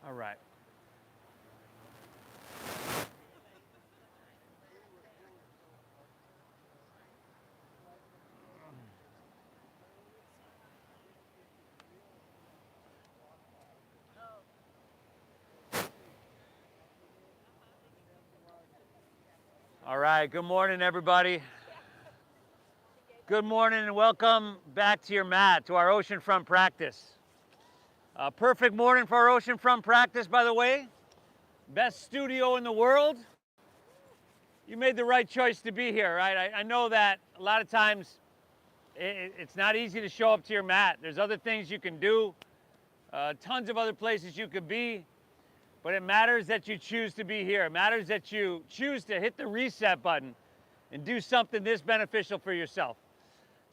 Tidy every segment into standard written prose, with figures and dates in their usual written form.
All right. All right, good morning, everybody. Good morning and welcome back to your mat, to our Oceanfront practice. Perfect morning for our Oceanfront practice, by the way. Best studio in the world. You made the right choice to be here, right? I know that a lot of times it's not easy to show up to your mat. There's other things you can do, tons of other places you could be, but it matters that you choose to be here. It matters that you choose to hit the reset button and do something this beneficial for yourself.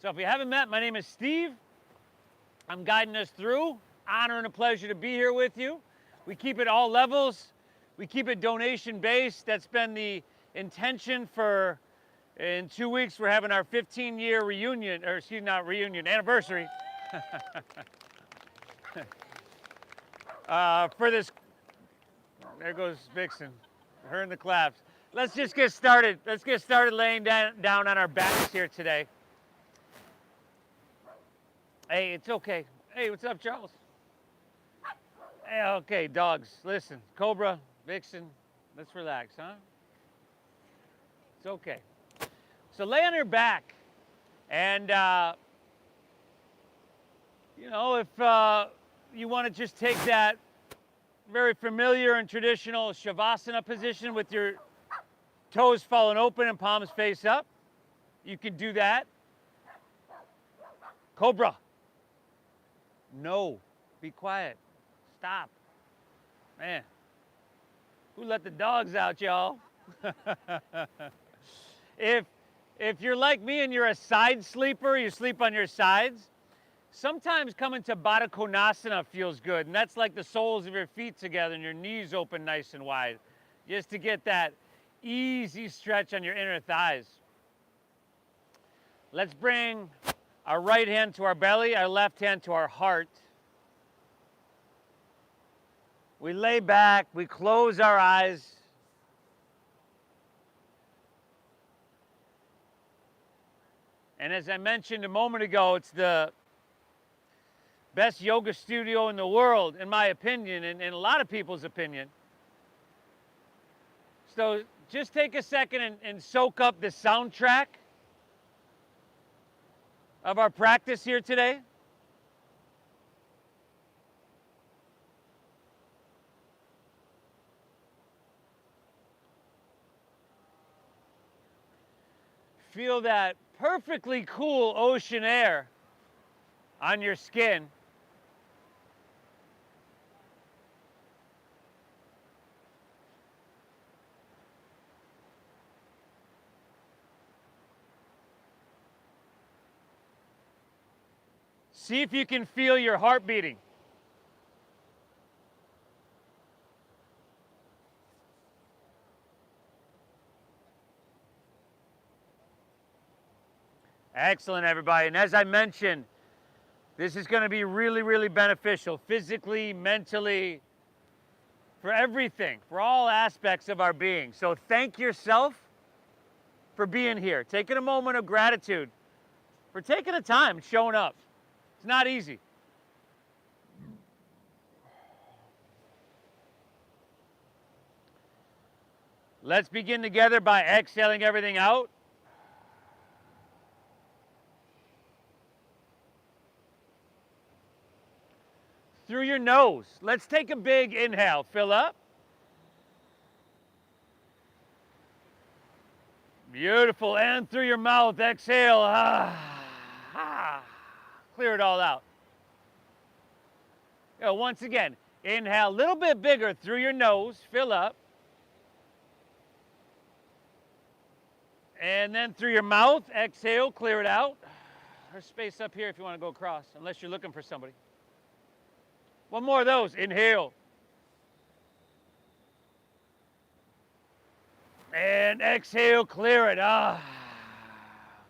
So if you haven't met, my name is Steve. I'm guiding us through. Honor and a pleasure to be here with you. We keep it all levels. We keep it donation based. That's been the intention for, in 2 weeks, we're having our 15-year reunion, or excuse me, not reunion, anniversary. For this, there goes Vixen, her and the claps. Let's just get started. Let's get started laying down on our backs here today. Hey, it's okay. Hey, what's up, Charles? Hey, okay, dogs, listen. Cobra, Vixen, let's relax, huh? It's okay. So lay on your back. And, you know, if you want to just take that very familiar and traditional Shavasana position with your toes falling open and palms face up, you can do that. Cobra. No. Be quiet. Stop. Man. Who let the dogs out, y'all? If you're like me and you're a side sleeper, you sleep on your sides, sometimes coming to Baddha Konasana feels good, and that's like the soles of your feet together and your knees open nice and wide, just to get that easy stretch on your inner thighs. Let's bring our right hand to our belly, our left hand to our heart. We lay back, we close our eyes. And as I mentioned a moment ago, it's the best yoga studio in the world, in my opinion, and in a lot of people's opinion. So just take a second and soak up the soundtrack of our practice here today. Feel that perfectly cool ocean air on your skin. See if you can feel your heart beating. Excellent, everybody. And as I mentioned, this is going to be really, really beneficial physically, mentally, for everything, for all aspects of our being. So thank yourself for being here, taking a moment of gratitude, for taking the time, showing up. It's not easy. Let's begin together by exhaling everything out. Through your nose. Let's take a big inhale. Fill up. Beautiful. And through your mouth, exhale. Clear it all out. Once again, inhale a little bit bigger through your nose. Fill up. And then through your mouth, exhale, clear it out. There's space up here if you want to go across, unless you're looking for somebody. One more of those. Inhale. And exhale, clear it.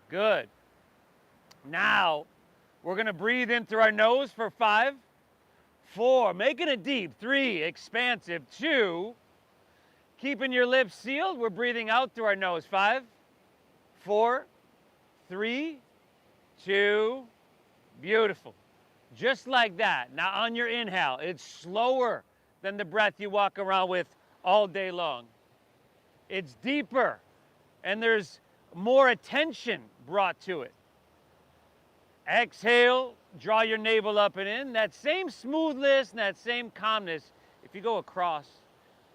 Good. Now, we're going to breathe in through our nose for 5, 4, making it deep. 3, expansive. 2, keeping your lips sealed. We're breathing out through our nose. 5, 4, 3, 2, beautiful. Just like that. Now on your inhale, it's slower than the breath you walk around with all day long. It's deeper, and there's more attention brought to it. Exhale, draw your navel up and in. That same smoothness and that same calmness, if you go across,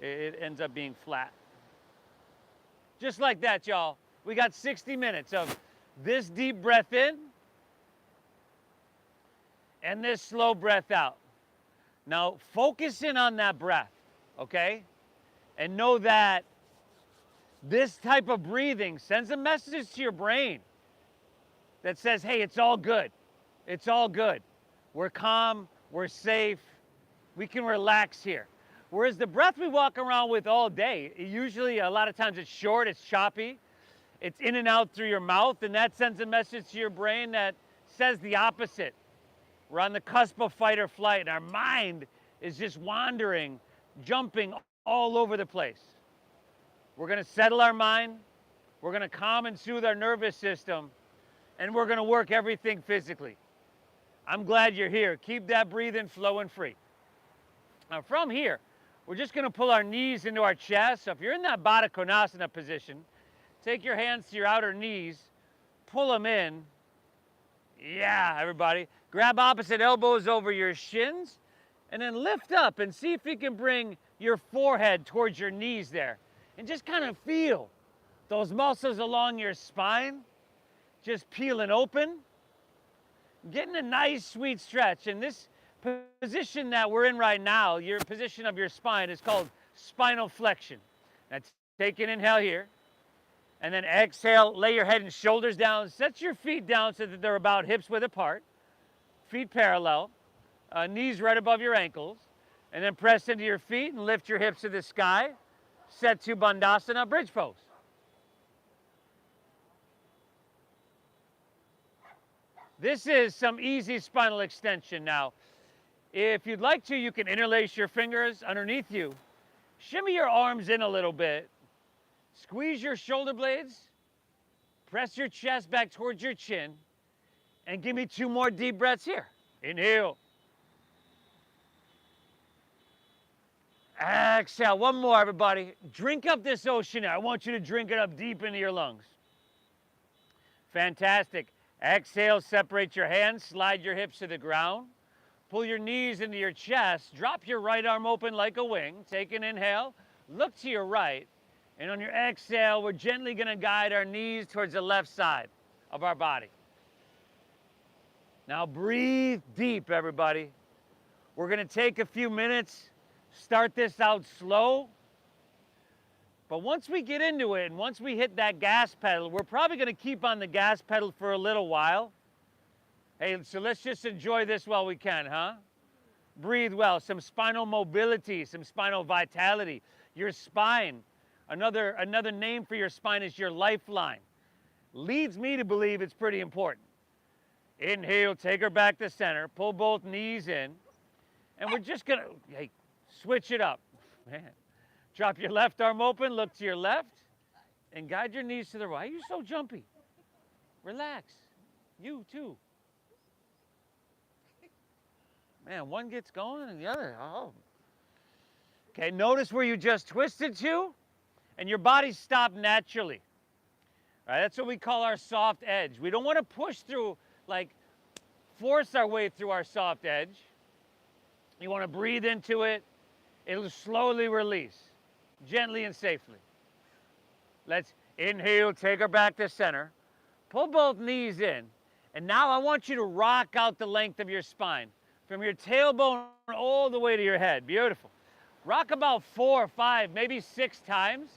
it ends up being flat. Just like that, y'all. We got 60 minutes of this deep breath in and this slow breath out. Now, focus in on that breath, okay? And know that this type of breathing sends a message to your brain that says, hey, it's all good. It's all good. We're calm, we're safe, we can relax here. Whereas the breath we walk around with all day, usually a lot of times it's short, it's choppy, it's in and out through your mouth, and that sends a message to your brain that says the opposite. We're on the cusp of fight or flight, and our mind is just wandering, jumping all over the place. We're gonna settle our mind, we're gonna calm and soothe our nervous system, and we're gonna work everything physically. I'm glad you're here. Keep that breathing flowing free. Now from here, we're just gonna pull our knees into our chest. So if you're in that Baddha Konasana position, take your hands to your outer knees, pull them in. Yeah, everybody. Grab opposite elbows over your shins, and then lift up and see if you can bring your forehead towards your knees there. And just kind of feel those muscles along your spine just peeling open, getting a nice sweet stretch. And this position that we're in right now, your position of your spine, is called spinal flexion. Now take an inhale here, and then exhale, lay your head and shoulders down, set your feet down so that they're about hips width apart, feet parallel, knees right above your ankles, and then press into your feet and lift your hips to the sky. Set to Bandhasana, bridge pose. This is some easy spinal extension. Now, if you'd like to, you can interlace your fingers underneath you. Shimmy your arms in a little bit. Squeeze your shoulder blades. Press your chest back towards your chin. And give me 2 more deep breaths here. Inhale. Exhale. 1 more, everybody. Drink up this ocean air. I want you to drink it up deep into your lungs. Fantastic. Exhale, separate your hands, slide your hips to the ground. Pull your knees into your chest. Drop your right arm open like a wing. Take an inhale. Look to your right. And on your exhale, we're gently going to guide our knees towards the left side of our body. Now breathe deep, everybody. We're going to take a few minutes. Start this out slow. But once we get into it and once we hit that gas pedal, we're probably going to keep on the gas pedal for a little while. Hey, so let's just enjoy this while we can, huh? Breathe well. Some spinal mobility, some spinal vitality. Your spine, another name for your spine is your lifeline. Leads me to believe it's pretty important. Inhale, take her back to center. Pull both knees in. And we're just going to, hey, switch it up. Man. Drop your left arm open, look to your left, and guide your knees to the right. Why are you so jumpy? Relax. You too. Man, one gets going and the other, oh. Okay, notice where you just twisted to, and your body stopped naturally. All right, that's what we call our soft edge. We don't want to push through, like force our way through our soft edge. You want to breathe into it. It'll slowly release. Gently and safely. Let's inhale, take her back to center. Pull both knees in. And now I want you to rock out the length of your spine. From your tailbone all the way to your head. Beautiful. Rock about 4 or 5, maybe 6 times.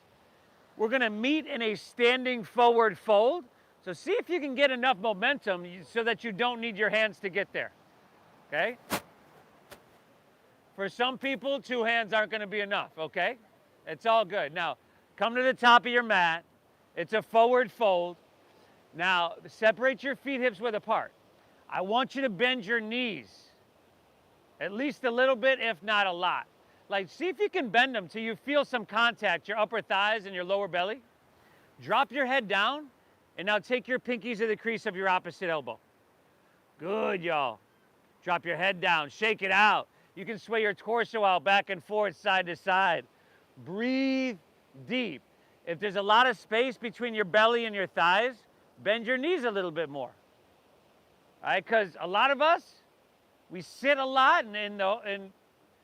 We're going to meet in a standing forward fold. So see if you can get enough momentum so that you don't need your hands to get there. Okay? For some people, 2 hands aren't going to be enough, okay? It's all good. Now, come to the top of your mat. It's a forward fold. Now, separate your feet hips width apart. I want you to bend your knees. At least a little bit, if not a lot. Like, see if you can bend them till you feel some contact, your upper thighs and your lower belly. Drop your head down, and now take your pinkies to the crease of your opposite elbow. Good, y'all. Drop your head down, shake it out. You can sway your torso out back and forth, side to side. Breathe deep. If there's a lot of space between your belly and your thighs, bend your knees a little bit more. All right, because a lot of us, we sit a lot, and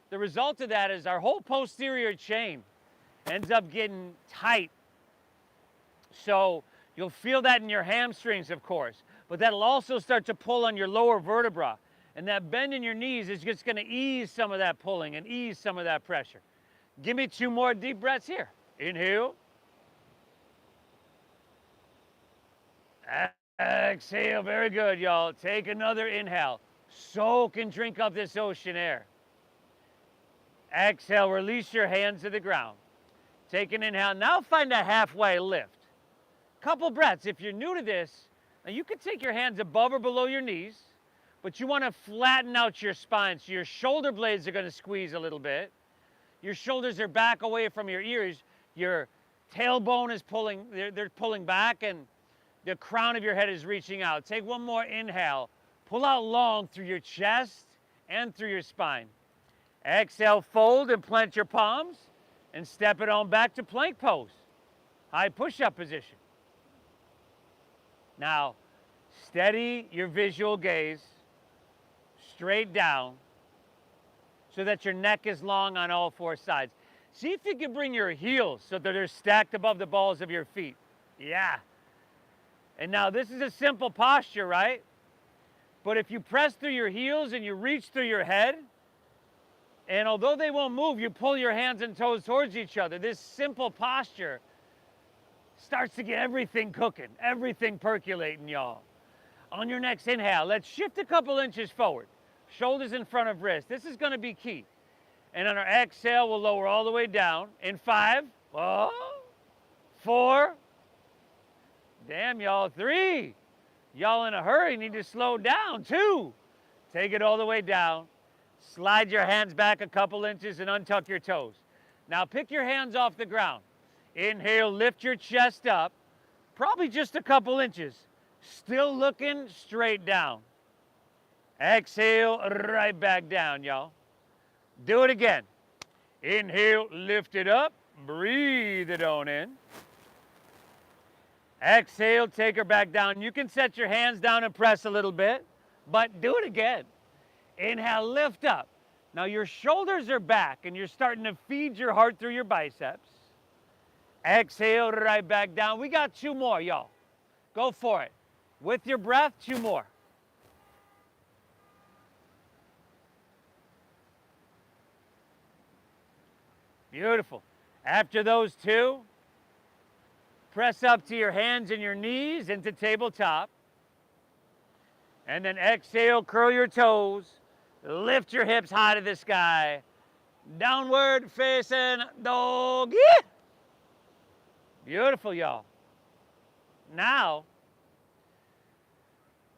the result of that is our whole posterior chain ends up getting tight. So you'll feel that in your hamstrings, of course, but that'll also start to pull on your lower vertebra. And that bend in your knees is just going to ease some of that pulling and ease some of that pressure. Give me 2 more deep breaths here. Inhale. Exhale. Very good, y'all. Take another inhale. Soak and drink up this ocean air. Exhale. Release your hands to the ground. Take an inhale. Now find a halfway lift. Couple breaths. If you're new to this, now you can take your hands above or below your knees, but you want to flatten out your spine, so your shoulder blades are going to squeeze a little bit. Your shoulders are back away from your ears. Your tailbone is pulling, they're pulling back, and the crown of your head is reaching out. Take one more inhale. Pull out long through your chest and through your spine. Exhale, fold and plant your palms, and step it on back to plank pose. High push-up position. Now, steady your visual gaze straight down so that your neck is long on all 4 sides. See if you can bring your heels so that they're stacked above the balls of your feet. Yeah. And now this is a simple posture, right? But if you press through your heels and you reach through your head, and although they won't move, you pull your hands and toes towards each other, this simple posture starts to get everything cooking, everything percolating, y'all. On your next inhale, let's shift a couple inches forward. Shoulders in front of wrists. This is going to be key. And on our exhale, we'll lower all the way down. In 5, 4, damn, y'all, 3. Y'all in a hurry, need to slow down. 2, take it all the way down. Slide your hands back a couple inches and untuck your toes. Now pick your hands off the ground. Inhale, lift your chest up, probably just a couple inches. Still looking straight down. Exhale, right back down, y'all. Do it again. Inhale, lift it up, breathe it on in. Exhale, take her back down. You can set your hands down and press a little bit, but do it again. Inhale, lift up. Now your shoulders are back and you're starting to feed your heart through your biceps. Exhale, right back down. We got 2 more, y'all. Go for it. With your breath, 2 more. Beautiful. After those 2, press up to your hands and your knees into tabletop. And then exhale, curl your toes. Lift your hips high to the sky. Downward facing dog. Yeah. Beautiful, y'all. Now,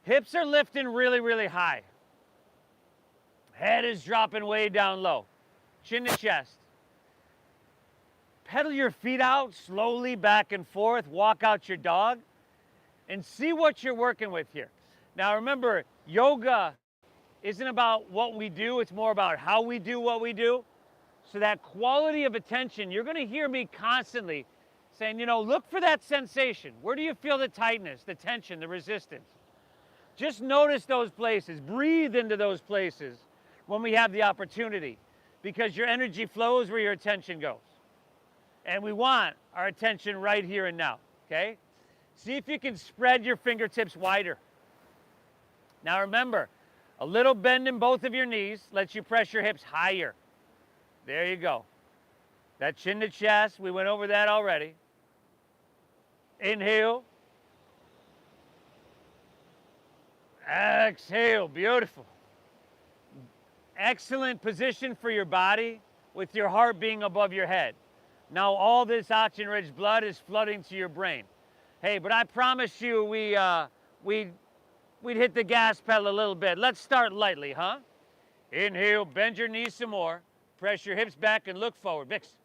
hips are lifting really, really high. Head is dropping way down low. Chin to chest. Pedal your feet out slowly back and forth. Walk out your dog. And see what you're working with here. Now remember, yoga isn't about what we do. It's more about how we do what we do. So that quality of attention, you're going to hear me constantly saying, you know, look for that sensation. Where do you feel the tightness, the tension, the resistance? Just notice those places. Breathe into those places when we have the opportunity, because your energy flows where your attention goes. And we want our attention right here and now, okay? See if you can spread your fingertips wider. Now remember, a little bend in both of your knees lets you press your hips higher. There you go. That chin to chest, we went over that already. Inhale. Exhale, beautiful. Excellent position for your body with your heart being above your head. Now all this oxygen-rich blood is flooding to your brain. Hey, but I promise you we'd hit the gas pedal a little bit. Let's start lightly, huh? Inhale, bend your knees some more. Press your hips back and look forward. Vix.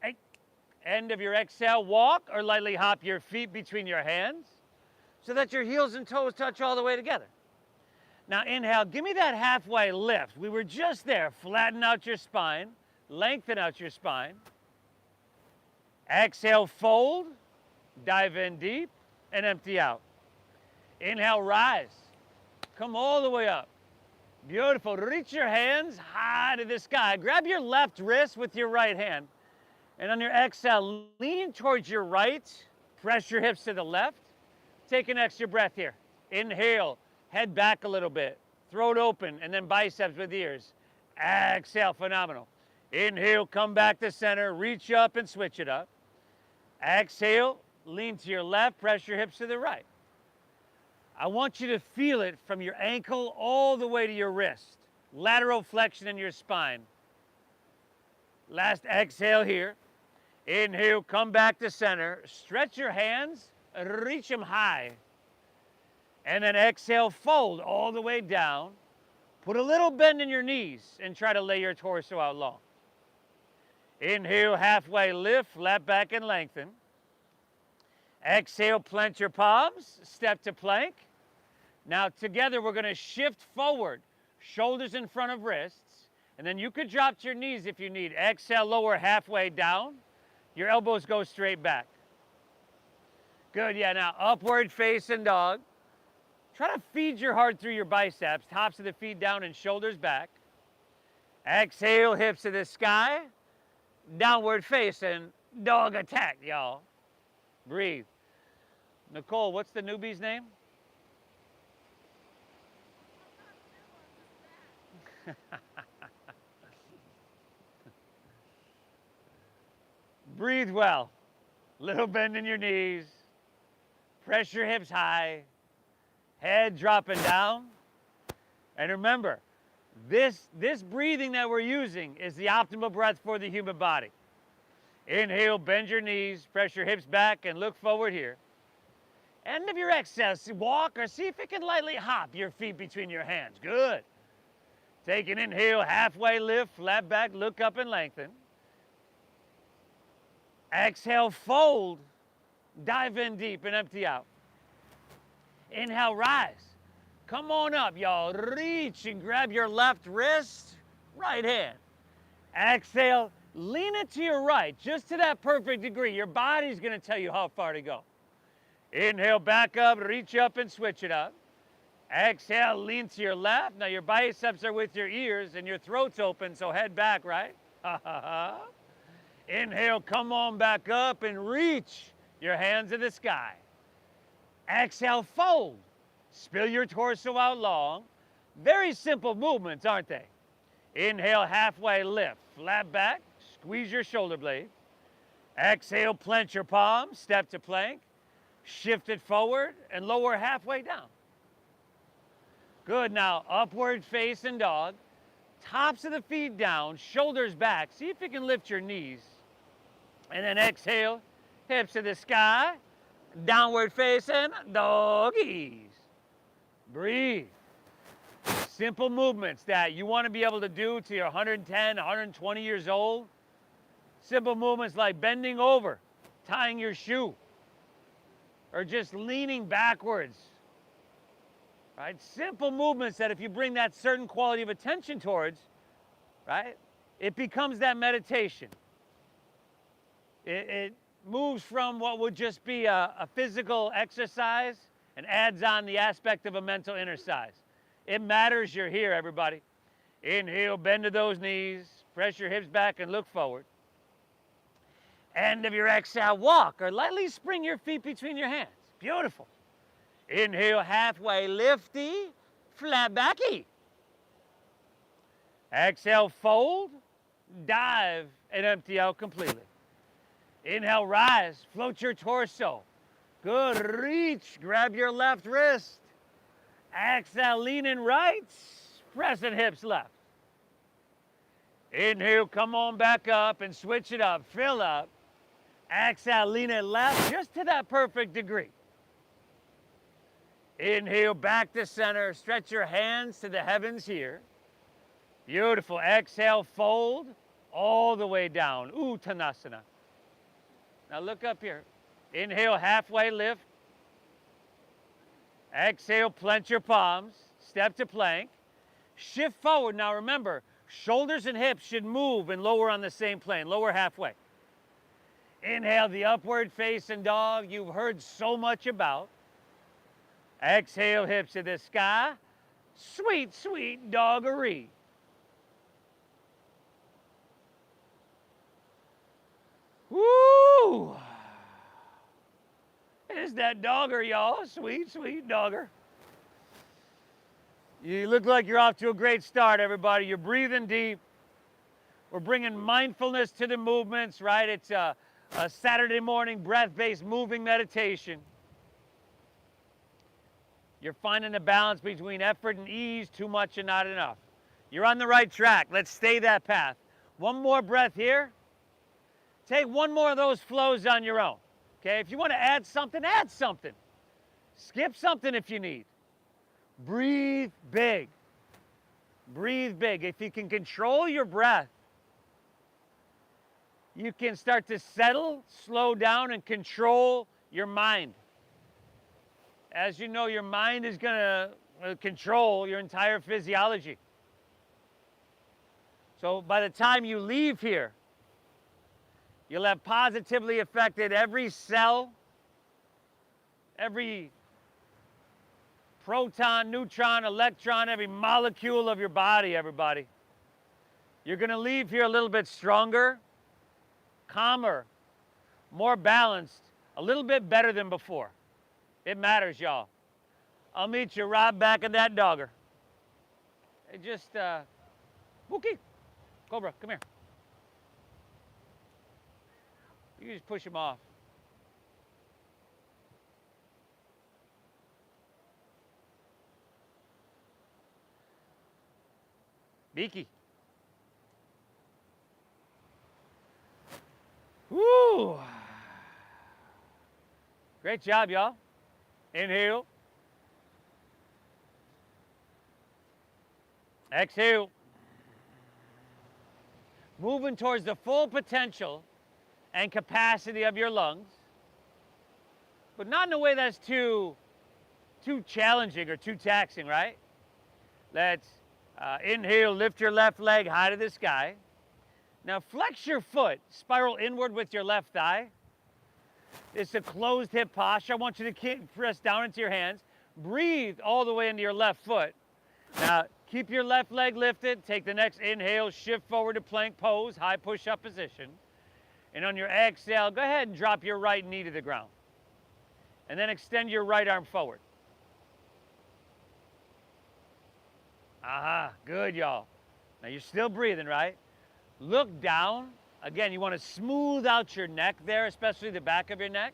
Hey. End of your exhale, walk or lightly hop your feet between your hands so that your heels and toes touch all the way together. Now inhale, give me that halfway lift. We were just there. Flatten out your spine, lengthen out your spine. Exhale, fold, dive in deep, and empty out. Inhale, rise. Come all the way up. Beautiful. Reach your hands high to the sky. Grab your left wrist with your right hand. And on your exhale, lean towards your right. Press your hips to the left. Take an extra breath here. Inhale, head back a little bit. Throat open, and then biceps with ears. Exhale, phenomenal. Inhale, come back to center. Reach up and switch it up. Exhale, lean to your left. Press your hips to the right. I want you to feel it from your ankle all the way to your wrist. Lateral flexion in your spine. Last exhale here. Inhale, come back to center. Stretch your hands, reach them high. And then exhale, fold all the way down. Put a little bend in your knees and try to lay your torso out long. Inhale, halfway lift, flat back and lengthen. Exhale, plant your palms, step to plank. Now together we're gonna shift forward, shoulders in front of wrists, and then you could drop to your knees if you need. Exhale, lower halfway down. Your elbows go straight back. Good, yeah, now upward facing dog. Try to feed your heart through your biceps, tops of the feet down and shoulders back. Exhale, hips to the sky. Downward facing dog attack, y'all. Breathe. Nicole, what's the newbie's name? Breathe well. Little bend in your knees. Press your hips high. Head dropping down. And remember, this breathing that we're using is the optimal breath for the human body. Inhale, bend your knees, press your hips back and look forward here. End of your exhale, walk or see if you can lightly hop your feet between your hands. Good. Take an inhale, halfway lift, flat back, look up and lengthen. Exhale, fold, dive in deep and empty out. Inhale, rise. Come on up, y'all. Reach and grab your left wrist, right hand. Exhale, lean it to your right, just to that perfect degree. Your body's gonna tell you how far to go. Inhale, back up, reach up and switch it up. Exhale, lean to your left. Now your biceps are with your ears and your throat's open, so head back, right? Inhale, come on back up and reach your hands to the sky. Exhale, fold. Spill your torso out long. Very simple movements, aren't they? Inhale, halfway lift, flat back, squeeze your shoulder blades. Exhale, plant your palms, step to plank. Shift it forward and lower halfway down. Good, now upward facing dog. Tops of the feet down, shoulders back. See if you can lift your knees. And then exhale, hips to the sky. Downward facing doggies. Breathe. Simple movements that you want to be able to do till you're 110, 120 years old. Simple movements like bending over, tying your shoe, or just leaning backwards. Right? Simple movements that if you bring that certain quality of attention towards, right, it becomes that meditation. It moves from what would just be a physical exercise and adds on the aspect of a mental exercise. It matters you're here, everybody. Inhale, bend to those knees, press your hips back and look forward. End of your exhale, walk or lightly spring your feet between your hands. Beautiful. Inhale, halfway lifty, flat backy. Exhale, fold, dive, and empty out completely. Inhale, rise, float your torso. Good, reach, grab your left wrist. Exhale, lean in right, pressing hips left. Inhale, come on back up and switch it up, fill up. Exhale, lean it left, just to that perfect degree. Inhale, back to center, stretch your hands to the heavens here. Beautiful. Exhale, fold all the way down. Uttanasana. Now look up here. Inhale, halfway lift. Exhale, plant your palms. Step to plank. Shift forward. Now remember, shoulders and hips should move and lower on the same plane. Lower halfway. Inhale, the upward facing dog you've heard so much about. Exhale, hips to the sky. Sweet, sweet doggery. Woo! It's that dogger, y'all. Sweet, sweet dogger. You look like you're off to a great start, everybody. You're breathing deep. We're bringing mindfulness to the movements, right? It's a Saturday morning breath-based moving meditation. You're finding a balance between effort and ease, too much and not enough. You're on the right track. Let's stay that path. One more breath here. Take one more of those flows on your own. Okay, if you want to add something, add something. Skip something if you need. Breathe big. Breathe big. If you can control your breath, you can start to settle, slow down, and control your mind. As you know, your mind is going to control your entire physiology. So by the time you leave here, you'll have positively affected every cell, every proton, neutron, electron, every molecule of your body, everybody. You're going to leave here a little bit stronger, calmer, more balanced, a little bit better than before. It matters, y'all. I'll meet you right back in that dogger. Hey, just, Wookie, Cobra, come here. You can just push him off. Beaky. Woo! Great job, y'all. Inhale. Exhale. Moving towards the full potential and capacity of your lungs, but not in a way that's too challenging or too taxing, right? Let's inhale, lift your left leg high to the sky. Now flex your foot, spiral inward with your left thigh. It's a closed hip posture. I want you to press down into your hands. Breathe all the way into your left foot. Now keep your left leg lifted. Take the next inhale, shift forward to plank pose, high push-up position. And on your exhale, go ahead and drop your right knee to the ground. And then extend your right arm forward. Aha, good, y'all. Now you're still breathing, right? Look down. Again, you want to smooth out your neck there, especially the back of your neck.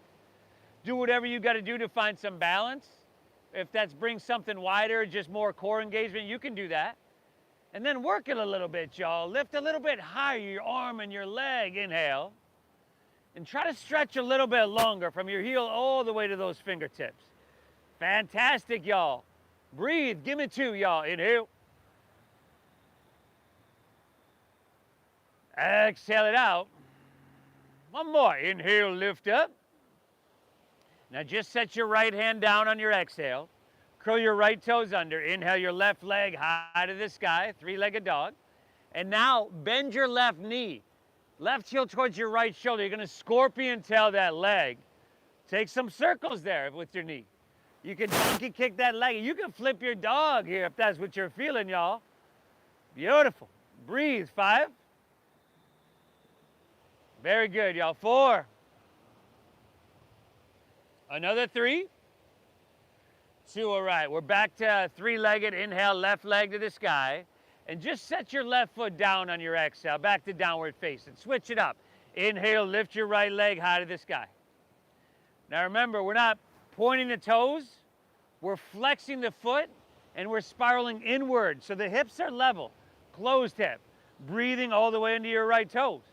Do whatever you got to do to find some balance. If that's bring something wider, just more core engagement, you can do that. And then work it a little bit, y'all. Lift a little bit higher, your arm and your leg. Inhale. And try to stretch a little bit longer from your heel all the way to those fingertips. Fantastic, y'all. Breathe. Give me two, y'all. Inhale. Exhale it out. One more. Inhale, lift up. Now just set your right hand down on your exhale. Curl your right toes under. Inhale your left leg high to the sky, three-legged dog. And now bend your left knee. Left heel towards your right shoulder. You're going to scorpion tail that leg. Take some circles there with your knee. You can donkey kick that leg. You can flip your dog here if that's what you're feeling, y'all. Beautiful. Breathe. 5. Very good, y'all. 4. Another 3. 2. All right. We're back to three-legged. Inhale, left leg to the sky. And just set your left foot down on your exhale, back to downward facing. Switch it up. Inhale, lift your right leg high to the sky. Now remember, we're not pointing the toes, we're flexing the foot, and we're spiraling inward. So the hips are level, closed hip, breathing all the way into your right toes.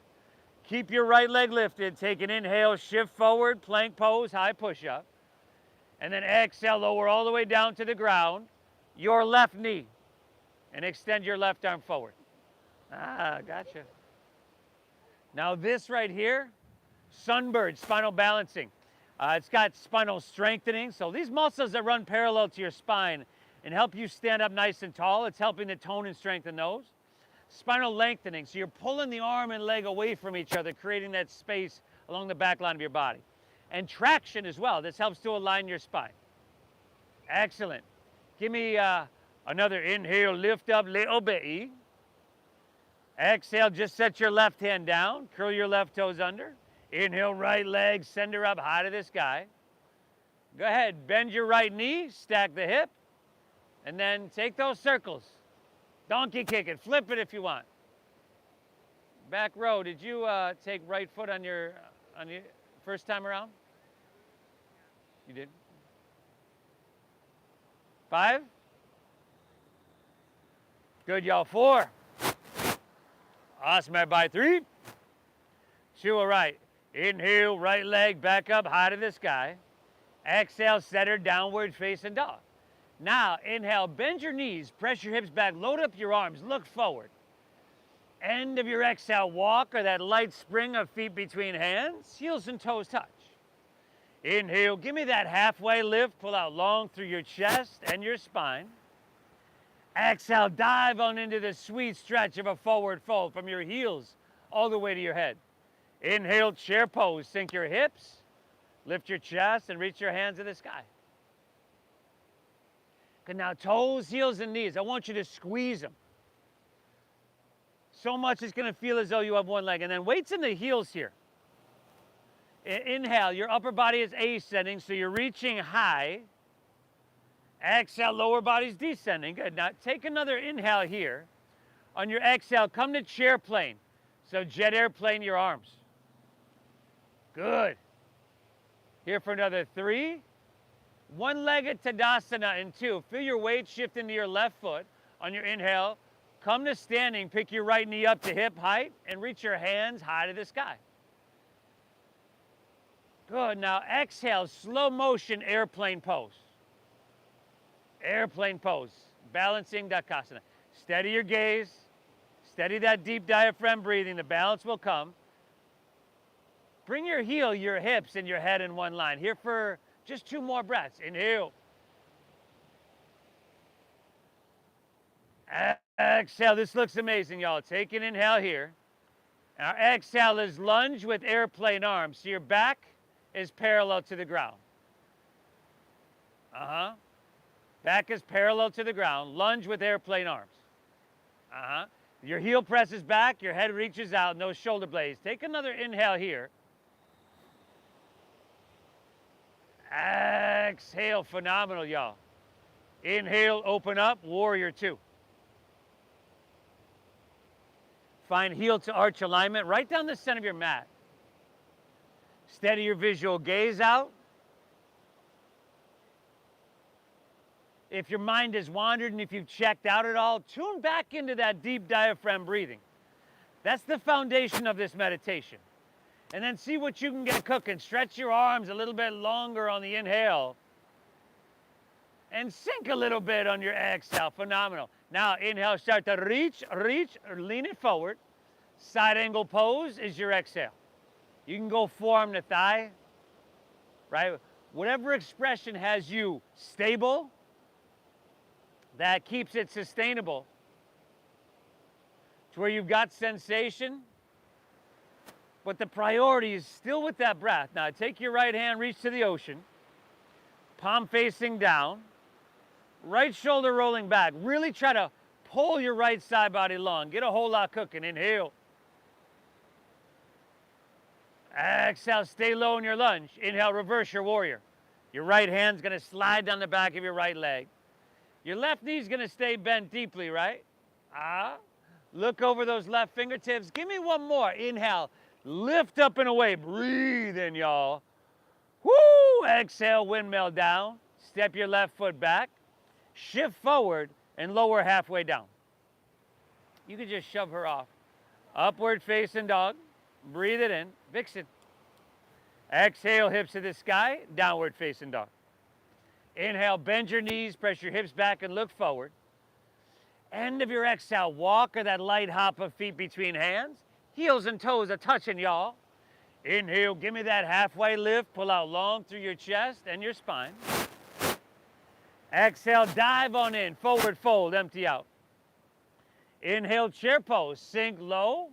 Keep your right leg lifted. Take an inhale, shift forward, plank pose, high push-up. And then exhale, lower all the way down to the ground, your left knee. And extend your left arm forward. Ah, gotcha. Now this right here, Sunbird, spinal balancing. It's got spinal strengthening. So these muscles that run parallel to your spine and help you stand up nice and tall, it's helping to tone and strengthen those. Spinal lengthening, so you're pulling the arm and leg away from each other, creating that space along the back line of your body. And traction as well, this helps to align your spine. Excellent. Give me another inhale, lift up, le'obe'i. Exhale, just set your left hand down, curl your left toes under. Inhale, right leg, send her up high to the sky. Go ahead, bend your right knee, stack the hip, and then take those circles. Donkey kick it, flip it if you want. Back row, did you take right foot on your first time around? You did? 5? Good, y'all. 4. Awesome, everybody. 3, 2, all right. Inhale, right leg back up high to the sky. Exhale, set her downward facing dog. Now, inhale, bend your knees, press your hips back, load up your arms, look forward. End of your exhale, walk, or that light spring of feet between hands, heels and toes touch. Inhale, give me that halfway lift, pull out long through your chest and your spine. Exhale, dive on into the sweet stretch of a forward fold from your heels all the way to your head. Inhale, chair pose, sink your hips, lift your chest, and reach your hands to the sky. Good, now toes, heels, and knees, I want you to squeeze them. So much it's gonna feel as though you have one leg. And then weights in the heels here. Inhale, your upper body is ascending, so you're reaching high. Exhale, lower body's descending. Good, now take another inhale here. On your exhale, come to chair plane. So jet airplane your arms. Good. Here for another 3. One-legged Tadasana in 2. Feel your weight shift into your left foot. On your inhale, come to standing, pick your right knee up to hip height, and reach your hands high to the sky. Good, now exhale, slow motion airplane pose. Airplane pose, balancing Dakasana. Steady your gaze, steady that deep diaphragm breathing, the balance will come. Bring your heel, your hips, and your head in one line. Here for just 2 more breaths. Inhale. Exhale, this looks amazing, y'all. Take an inhale here. Our exhale is lunge with airplane arms. So your back is parallel to the ground. Back is parallel to the ground. Lunge with airplane arms. Your heel presses back, your head reaches out, no shoulder blades. Take another inhale here. Exhale, phenomenal, y'all. Inhale, open up, warrior 2. Find heel to arch alignment right down the center of your mat. Steady your visual gaze out. If your mind has wandered and if you've checked out at all, tune back into that deep diaphragm breathing. That's the foundation of this meditation. And then see what you can get cooking. Stretch your arms a little bit longer on the inhale. And sink a little bit on your exhale. Phenomenal. Now, inhale, start to reach, lean it forward. Side angle pose is your exhale. You can go forearm to thigh, right? Whatever expression has you stable, that keeps it sustainable, to where you've got sensation, but the priority is still with that breath. Now, take your right hand, reach to the ocean, palm facing down, right shoulder rolling back. Really try to pull your right side body long. Get a whole lot cooking. Inhale. Exhale, stay low in your lunge. Inhale, reverse your warrior. Your right hand's gonna slide down the back of your right leg. Your left knee's gonna stay bent deeply, right? Look over those left fingertips. Give me one more. Inhale, lift up and away. Breathe in, y'all. Woo! Exhale, windmill down. Step your left foot back. Shift forward and lower halfway down. You can just shove her off. Upward facing dog. Breathe it in. Vixen. Exhale, hips to the sky. Downward facing dog. Inhale, bend your knees, press your hips back and look forward. End of your exhale, walk or that light hop of feet between hands. Heels and toes are touching, y'all. Inhale, give me that halfway lift. Pull out long through your chest and your spine. Exhale, dive on in. Forward fold, empty out. Inhale, chair pose. Sink low.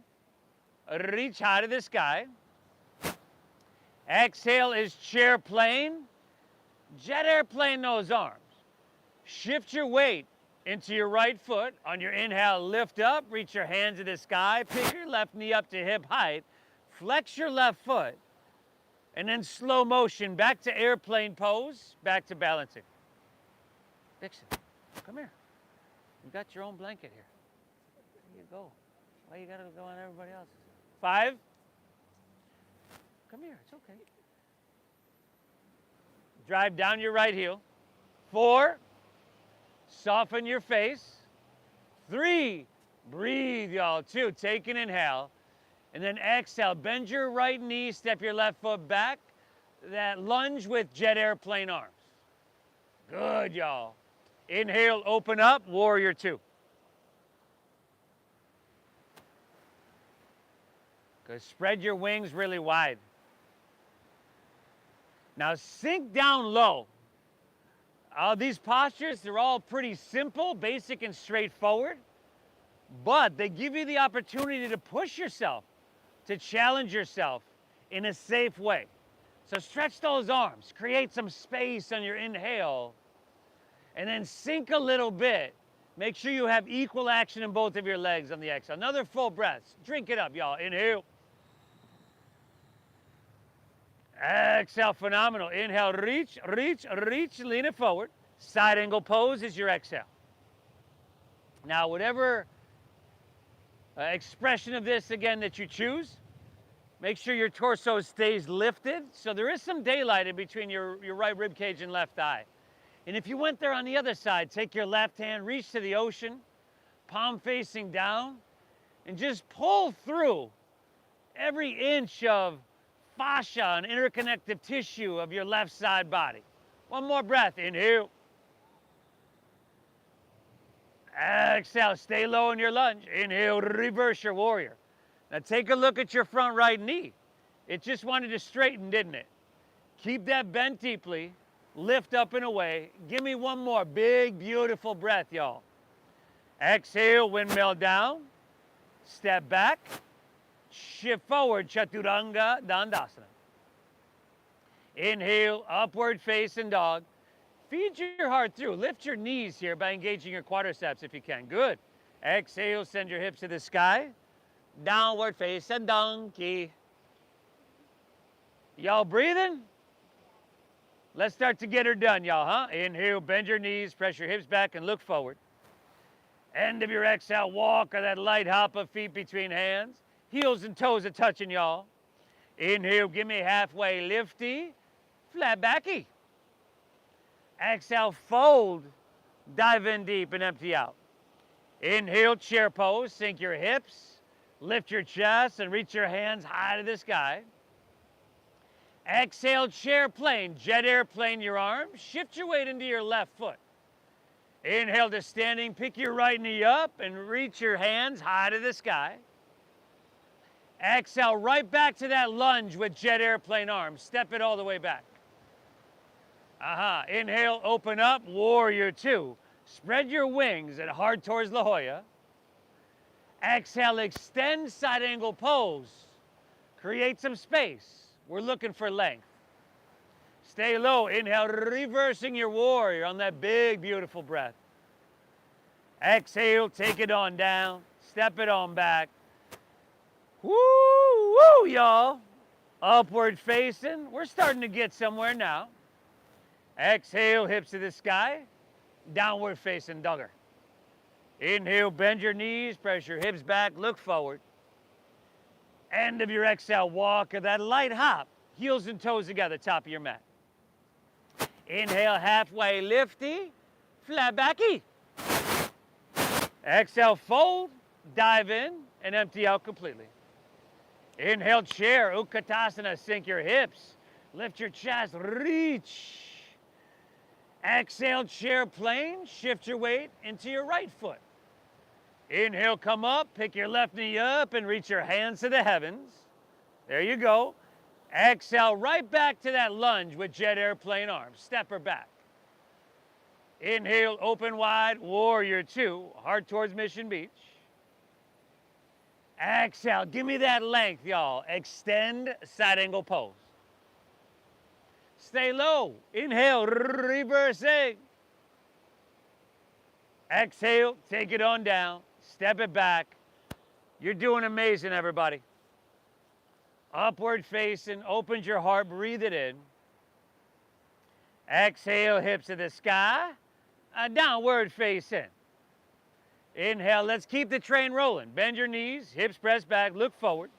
Reach high to the sky. Exhale is chair plane. Jet airplane those arms. Shift your weight into your right foot. On your inhale, lift up. Reach your hands to the sky. Pick your left knee up to hip height. Flex your left foot. And then slow motion back to airplane pose. Back to balancing. Vixen, come here. You got your own blanket here. There you go. Why you gotta go on everybody else's? 5. Come here, it's okay. Drive down your right heel. 4. Soften your face. 3. Breathe, y'all. 2. Take an inhale. And then exhale. Bend your right knee. Step your left foot back. That lunge with jet airplane arms. Good, y'all. Inhale, open up, warrior 2. Good. Spread your wings really wide. Now sink down low. These postures, they're all pretty simple, basic, and straightforward, but they give you the opportunity to push yourself, to challenge yourself in a safe way. So stretch those arms, create some space on your inhale, and then sink a little bit. Make sure you have equal action in both of your legs on the exhale. Another full breath. Drink it up, y'all. Inhale. Exhale, phenomenal. Inhale, reach, reach, reach, lean it forward. Side angle pose is your exhale. Now, whatever expression of this, again, that you choose, make sure your torso stays lifted. So there is some daylight in between your right rib cage and left thigh. And if you went there on the other side, take your left hand, reach to the ocean, palm facing down, and just pull through every inch of fascia and interconnective tissue of your left side body. One more breath. Inhale. Exhale. Stay low in your lunge. Inhale. Reverse your warrior. Now take a look at your front right knee. It just wanted to straighten, didn't it? Keep that bent deeply. Lift up and away. Give me one more big, beautiful breath, y'all. Exhale, windmill down. Step back. Shift forward, Chaturanga Dandasana. Inhale, upward facing dog. Feed your heart through. Lift your knees here by engaging your quadriceps if you can. Good. Exhale, send your hips to the sky. Downward facing donkey. Y'all breathing? Let's start to get her done, y'all, huh? Inhale, bend your knees, press your hips back, and look forward. End of your exhale, walk or that light hop of feet between hands. Heels and toes are touching, y'all. Inhale, give me halfway lifty, flat backy. Exhale, fold, dive in deep and empty out. Inhale, chair pose, sink your hips, lift your chest, and reach your hands high to the sky. Exhale, chair plane, jet airplane your arms. Shift your weight into your left foot. Inhale to standing, pick your right knee up and reach your hands high to the sky. Exhale, right back to that lunge with jet airplane arms. Step it all the way back. Inhale, open up, warrior 2. Spread your wings and hard towards La Jolla. Exhale, extend side angle pose. Create some space. We're looking for length. Stay low. Inhale, reversing your warrior on that big, beautiful breath. Exhale, take it on down. Step it on back. Woo, woo, y'all. Upward facing. We're starting to get somewhere now. Exhale, hips to the sky. Downward facing dogger. Inhale, bend your knees, press your hips back, look forward. End of your exhale, walk or that light hop. Heels and toes together, top of your mat. Inhale, halfway lifty, flat backy. Exhale, fold, dive in, and empty out completely. Inhale, chair, Utkatasana, sink your hips, lift your chest, reach. Exhale, chair plane, shift your weight into your right foot. Inhale, come up, pick your left knee up and reach your hands to the heavens. There you go. Exhale, right back to that lunge with jet airplane arms. Step her back. Inhale, open wide, warrior two, heart towards Mission Beach. Exhale, give me that length, y'all. Extend, side angle pose. Stay low. Inhale, reversing. Exhale, take it on down. Step it back. You're doing amazing, everybody. Upward facing, opens your heart, breathe it in. Exhale, hips to the sky. Downward facing. Inhale, let's keep the train rolling. Bend your knees, hips press back, look forward.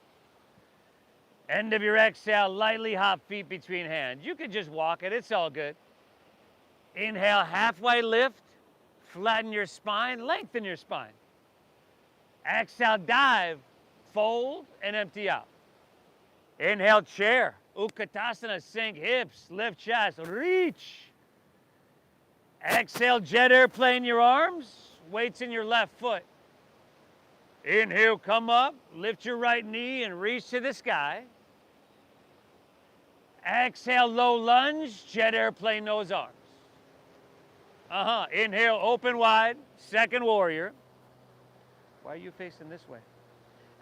End of your exhale, lightly hop feet between hands. You can just walk it, it's all good. Inhale, halfway lift, flatten your spine, lengthen your spine. Exhale, dive, fold, and empty out. Inhale, chair, Utkatasana, sink hips, lift chest, reach. Exhale, jet airplane your arms, weights in your left foot. Inhale, come up, lift your right knee and reach to the sky. Exhale, low lunge, jet airplane those arms. Inhale, open wide, second warrior. Why are you facing this way?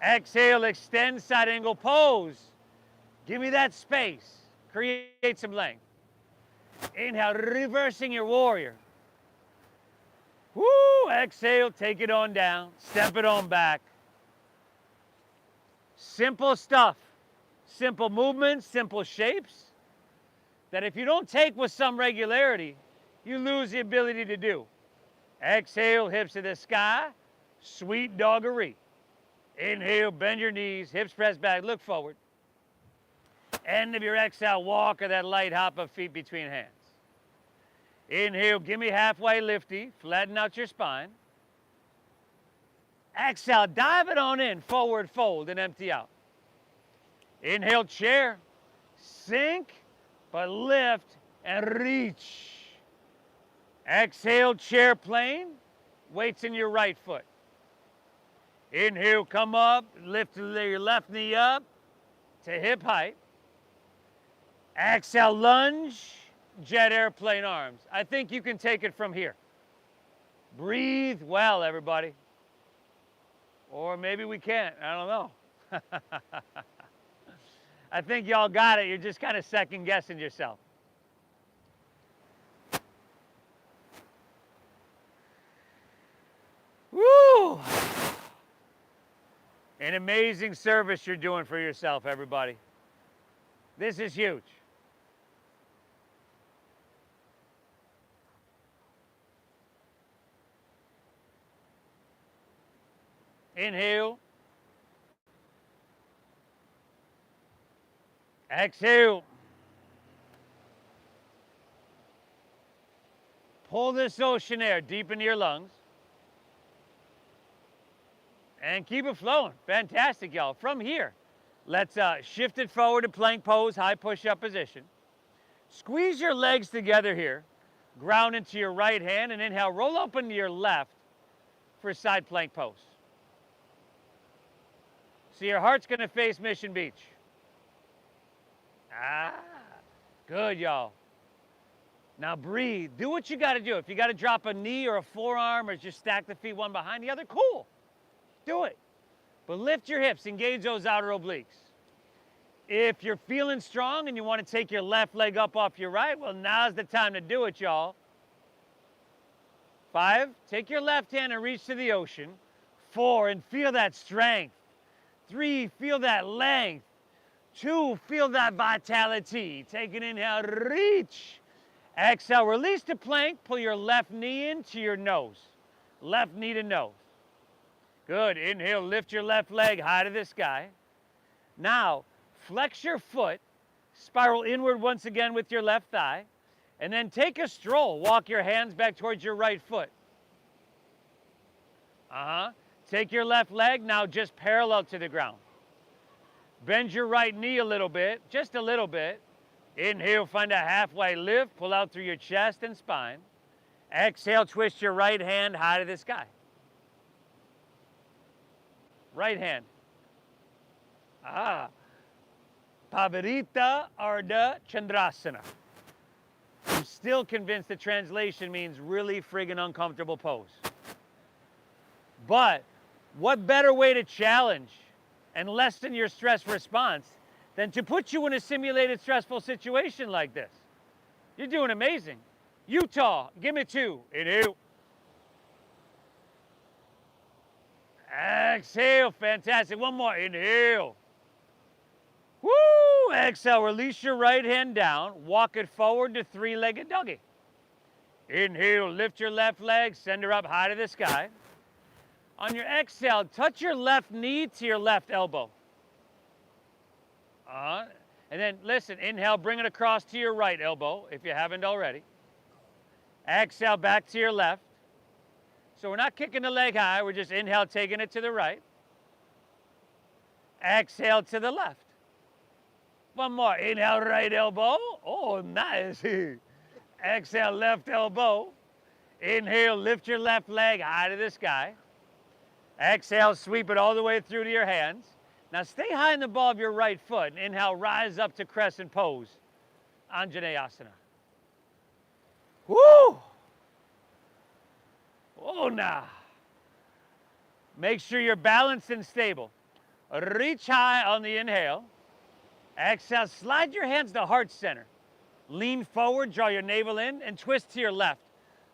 Exhale, extend, side angle pose. Give me that space. Create some length. Inhale, reversing your warrior. Woo! Exhale, take it on down. Step it on back. Simple stuff. Simple movements, simple shapes that if you don't take with some regularity, you lose the ability to do. Exhale, hips to the sky. Sweet doggery. Inhale, bend your knees, hips press back, look forward. End of your exhale, walk or that light hop of feet between hands. Inhale, give me halfway lifty, flatten out your spine. Exhale, dive it on in, forward fold and empty out. Inhale, chair, sink, but lift and reach. Exhale, chair plane, weights in your right foot. Inhale, come up, lift your left knee up to hip height. Exhale, lunge, jet airplane arms. I think you can take it from here. Breathe well, everybody. Or maybe we can't, I don't know. I think y'all got it, you're just kind of second guessing yourself. Woo! An amazing service you're doing for yourself, everybody. This is huge. Inhale. Exhale. Pull this ocean air deep into your lungs. And keep it flowing. Fantastic, y'all. From here, let's shift it forward to plank pose, high push-up position. Squeeze your legs together here. Ground into your right hand and inhale, roll open to your left for side plank pose. So your heart's gonna face Mission Beach. Good, y'all. Now breathe, do what you gotta do. If you gotta drop a knee or a forearm or just stack the feet one behind the other, cool. Do it. But lift your hips, engage those outer obliques. If you're feeling strong and you want to take your left leg up off your right, well, now's the time to do it, y'all. 5, take your left hand and reach to the ocean. 4, and feel that strength. 3, feel that length. 2, feel that vitality. Take an inhale, reach. Exhale, release to plank, pull your left knee into your nose. Left knee to nose. Good, inhale, lift your left leg high to the sky. Now, flex your foot, spiral inward once again with your left thigh, and then take a stroll. Walk your hands back towards your right foot. Take your left leg, now just parallel to the ground. Bend your right knee a little bit, just a little bit. Inhale, find a halfway lift, pull out through your chest and spine. Exhale, twist your right hand high to the sky. Right hand. Pavarita Ardha Chandrasana. I'm still convinced the translation means really friggin' uncomfortable pose. But what better way to challenge and lessen your stress response than to put you in a simulated stressful situation like this? You're doing amazing. Utah, give me 2. Inhale. Exhale, fantastic. One more, inhale. Woo! Exhale, release your right hand down. Walk it forward to 3-legged doggy. Inhale, lift your left leg, send her up high to the sky. On your exhale, touch your left knee to your left elbow. And then listen, inhale, bring it across to your right elbow if you haven't already. Exhale, back to your left. So we're not kicking the leg high, we're just inhale, taking it to the right. Exhale to the left. One more, inhale, right elbow. Oh, nice. Exhale, left elbow. Inhale, lift your left leg high to the sky. Exhale, sweep it all the way through to your hands. Now stay high in the ball of your right foot. And inhale, rise up to crescent pose. Anjaneyasana. Woo! Oh, now. Make sure you're balanced and stable. Reach high on the inhale. Exhale, slide your hands to heart center. Lean forward, draw your navel in, and twist to your left.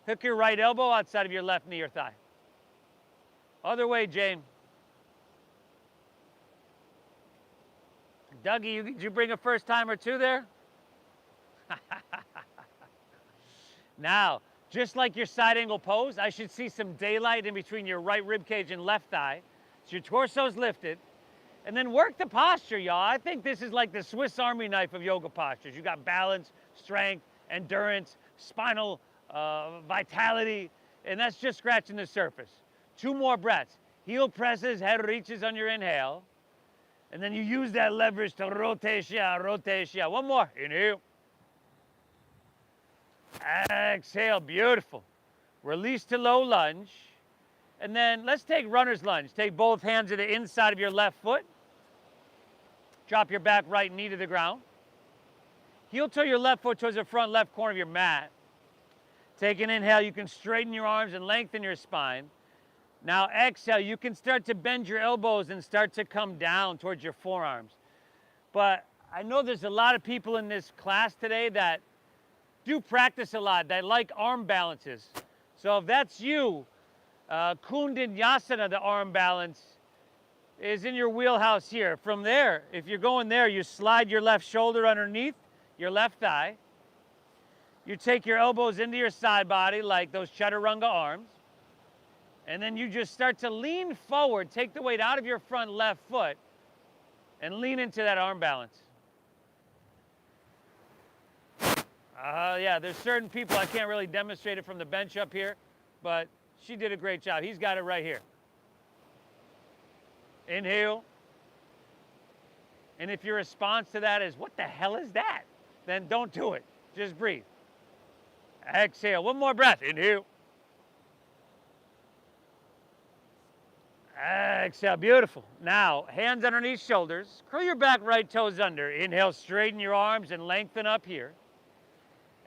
Hook your right elbow outside of your left knee or thigh. Other way, Jane. Dougie, did you bring a first time or two there? Now, just like your side angle pose, I should see some daylight in between your right rib cage and left thigh. So your torso's lifted. And then work the posture, y'all. I think this is like the Swiss Army knife of yoga postures. You got balance, strength, endurance, spinal vitality, and that's just scratching the surface. 2 more breaths. Heel presses, head reaches on your inhale. And then you use that leverage to rotate. One more. Inhale. Exhale. Beautiful. Release to low lunge. And then let's take runner's lunge. Take both hands to the inside of your left foot. Drop your back right knee to the ground. Heel toe your left foot towards the front left corner of your mat. Take an inhale. You can straighten your arms and lengthen your spine. Now exhale. You can start to bend your elbows and start to come down towards your forearms. But I know there's a lot of people in this class today that do practice a lot, that like arm balances. So if that's you, Kundinyasana, the arm balance, is in your wheelhouse here. From there, if you're going there, you slide your left shoulder underneath your left thigh. You take your elbows into your side body like those chaturanga arms. And then you just start to lean forward, take the weight out of your front left foot, and lean into that arm balance. Yeah, there's certain people, I can't really demonstrate it from the bench up here, but she did a great job. He's got it right here. Inhale. And if your response to that is, what the hell is that? Then don't do it. Just breathe. Exhale. One more breath. Inhale. Exhale. Beautiful. Now, hands underneath shoulders. Curl your back right toes under. Inhale, straighten your arms and lengthen up here.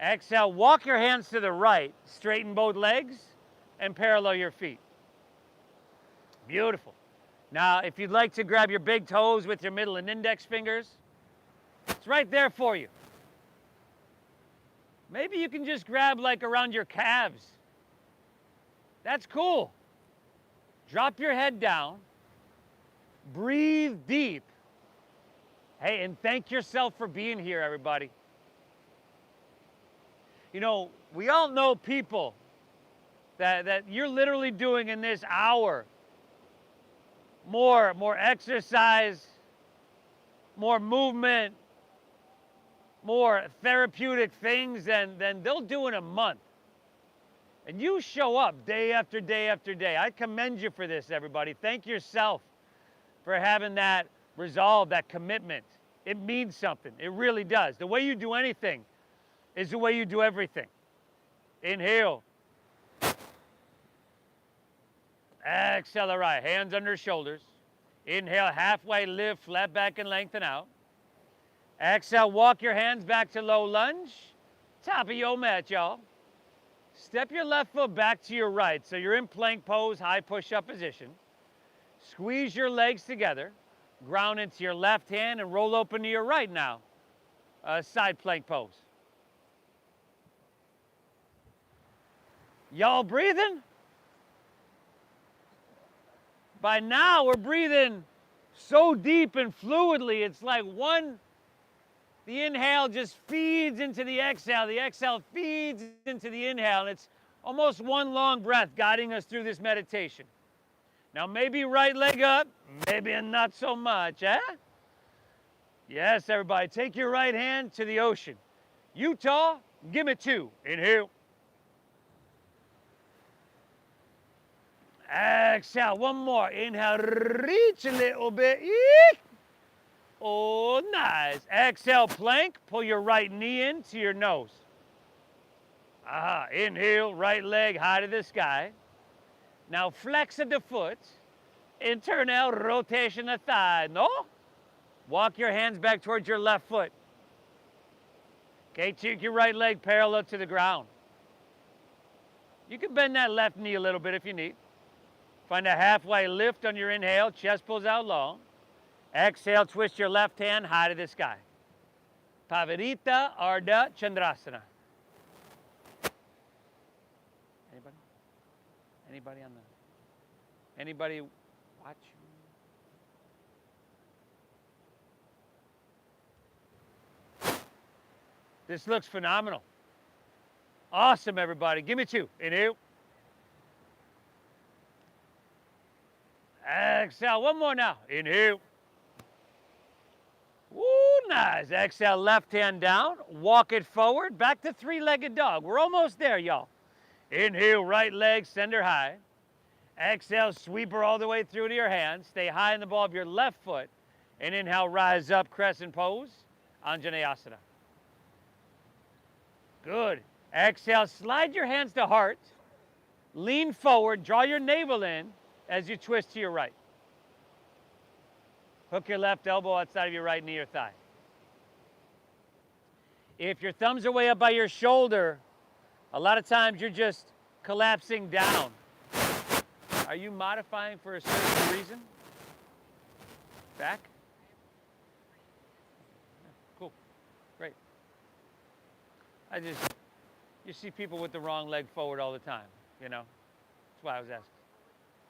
Exhale, walk your hands to the right. Straighten both legs and parallel your feet. Beautiful. Now, if you'd like to grab your big toes with your middle and index fingers, it's right there for you. Maybe you can just grab like around your calves. That's cool. Drop your head down. Breathe deep. Hey, and thank yourself for being here, everybody. You know, we all know people that you're literally doing in this hour more exercise, more movement, more therapeutic things than they'll do in a month. And you show up day after day after day. I commend you for this, everybody. Thank yourself for having that resolve, that commitment. It means something. It really does. The way you do anything is the way you do everything. Inhale. Exhale, all right. Hands under shoulders. Inhale, halfway lift, flat back and lengthen out. Exhale, walk your hands back to low lunge. Top of your mat, y'all. Step your left foot back to your right. So you're in plank pose, high push-up position. Squeeze your legs together. Ground into your left hand and roll open to your right now. Side plank pose. Y'all breathing? By now, we're breathing so deep and fluidly. It's like the inhale just feeds into the exhale feeds into the inhale, and it's almost one long breath guiding us through this meditation. Now, maybe right leg up, maybe not so much, eh? Yes, everybody, take your right hand to the ocean. Utah, give me 2. Inhale. Exhale, one more. Inhale, reach a little bit. Eek. Oh, nice. Exhale, plank. Pull your right knee into your nose. Inhale, right leg high to the sky. Now flex of the foot. Internal rotation of thigh. No? Walk your hands back towards your left foot. Okay, take your right leg parallel to the ground. You can bend that left knee a little bit if you need. Find a halfway lift on your inhale, chest pulls out long. Exhale, twist your left hand high to the sky. Pavarita Ardha Chandrasana. Anybody watch? This looks phenomenal. Awesome, everybody. Give me 2. Inhale. Exhale, one more now. Inhale. Woo, nice. Exhale, left hand down. Walk it forward. Back to 3-legged dog. We're almost there, y'all. Inhale, right leg, send her high. Exhale, sweep her all the way through to your hands. Stay high in the ball of your left foot. And inhale, rise up, crescent pose, Anjaneyasana. Good. Exhale, slide your hands to heart. Lean forward, draw your navel in as you twist to your right. Hook your left elbow outside of your right knee or thigh. If your thumbs are way up by your shoulder, a lot of times you're just collapsing down. Are you modifying for a certain reason? Back? Cool. Great. You see people with the wrong leg forward all the time, you know? That's why I was asking.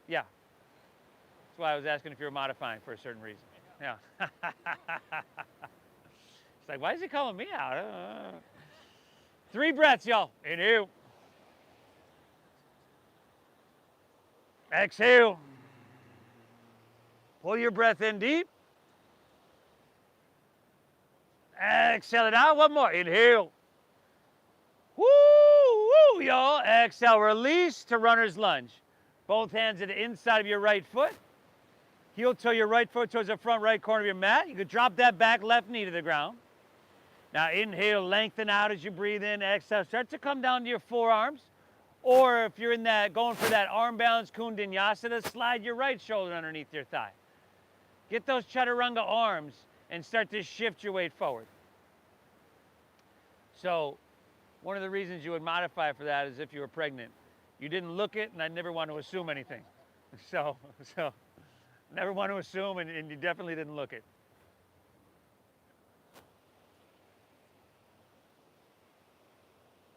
Yeah. That's why I was asking if you were modifying for a certain reason. Yeah. It's like, why is he calling me out? 3 breaths, y'all. Inhale. Exhale. Pull your breath in deep. Exhale it out. One more. Inhale. Woo, woo, y'all. Exhale. Release to runner's lunge. Both hands at the inside of your right foot. Heel toe your right foot towards the front right corner of your mat. You can drop that back left knee to the ground. Now inhale, lengthen out as you breathe in. Exhale, start to come down to your forearms. Or if you're in that, going for that arm balance Kundinyasana, slide your right shoulder underneath your thigh. Get those chaturanga arms and start to shift your weight forward. So one of the reasons you would modify for that is if you were pregnant. You didn't look it, and I never want to assume anything. So never want to assume, and you definitely didn't look it.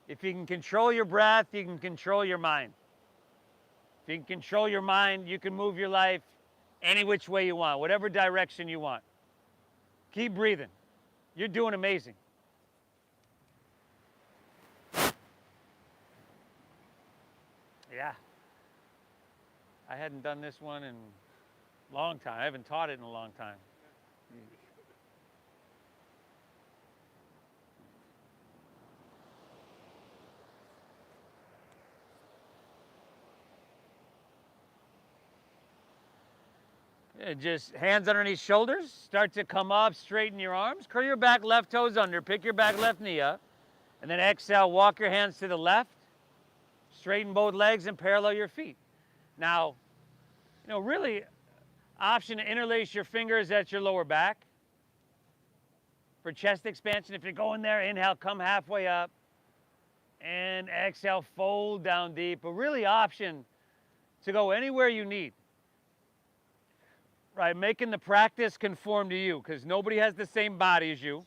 If you can control your breath, you can control your mind. If you can control your mind, you can move your life any which way you want, whatever direction you want. Keep breathing. You're doing amazing. Yeah. I hadn't done this one in a long time. I haven't taught it in a long time. Just hands underneath shoulders. Start to come up, straighten your arms. Curl your back left toes under. Pick your back left knee up. And then exhale, walk your hands to the left. Straighten both legs and parallel your feet. Now, really, Option to interlace your fingers at your lower back. For chest expansion, if you're going there, inhale, come halfway up. And exhale, fold down deep. But really option to go anywhere you need. Right, making the practice conform to you, because nobody has the same body as you,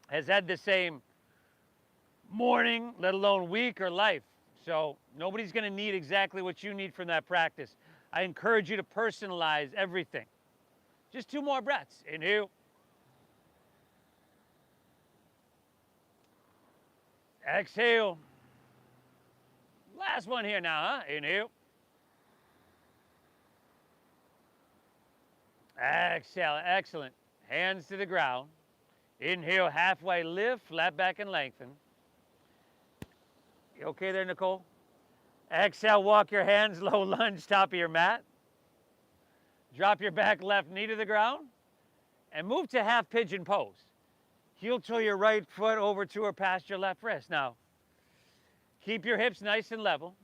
has had the same morning, let alone week or life. So nobody's going to need exactly what you need from that practice. I encourage you to personalize everything. Just 2 more breaths. Inhale. Exhale. Last one here now, huh? Inhale. Exhale, excellent. Hands to the ground. Inhale, halfway lift, flat back and lengthen. You okay there, Nicole? Exhale, walk your hands, low lunge, top of your mat. Drop your back left knee to the ground. And move to half pigeon pose. Heel toe your right foot over to or past your left wrist. Now, keep your hips nice and level.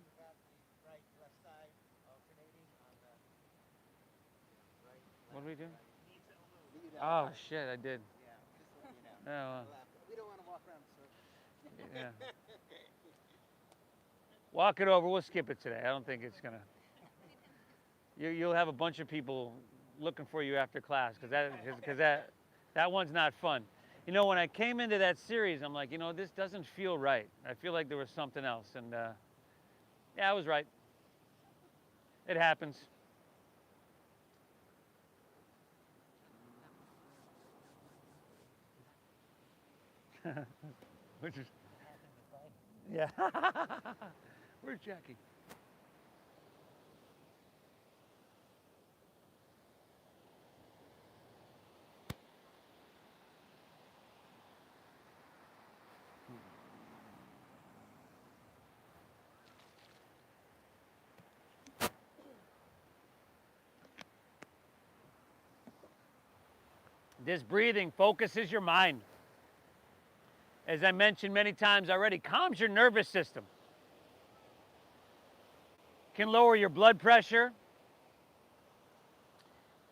What are we doing? Oh, shit, I did. Oh, well. We don't want to walk around, sir. Yeah. Walk it over. We'll skip it today. I don't think it's going to. You'll have a bunch of people looking for you after class because that one's not fun. You know, when I came into that series, I'm like, you know, this doesn't feel right. I feel like there was something else. And, yeah, I was right. It happens. Which is, yeah. Where's Jackie? This breathing focuses your mind. As I mentioned many times already, calms your nervous system. Can lower your blood pressure